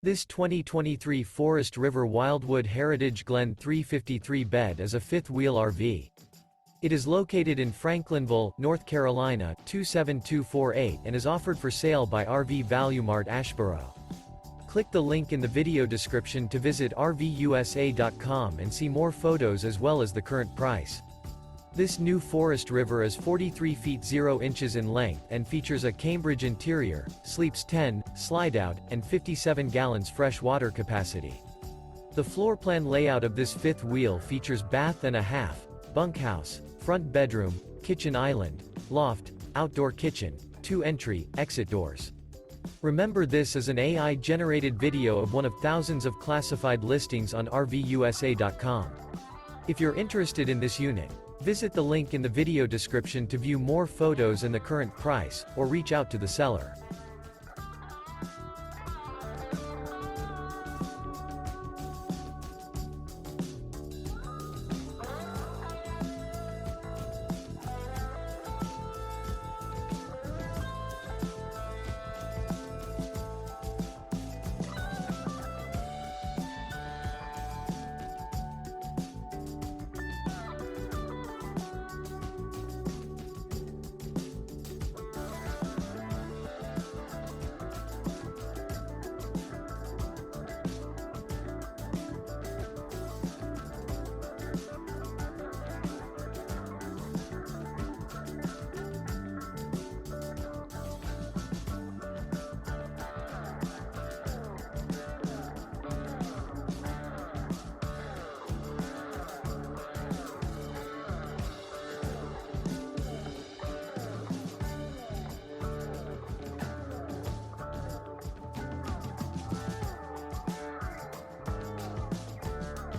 This 2023 Forest River Wildwood Heritage Glen 353 bed is a fifth-wheel RV. It is located in Franklinville, North Carolina, 27248 and is offered for sale by RV Value Mart Asheboro. Click the link in the video description to visit RVUSA.com and see more photos as well as the current price. This new Forest River is 43 feet 0 inches in length and features a Cambridge interior, sleeps 10, Slideout, and 57 gallons fresh water capacity. The floor plan layout of this fifth wheel features bath and a half, bunkhouse, front bedroom, kitchen island, loft, outdoor kitchen, 2 entry/exit doors. Remember, this is an AI-generated video of one of thousands of classified listings on RVUSA.com. If you're interested in this unit, visit the link in the video description to view more photos and the current price, or reach out to the seller.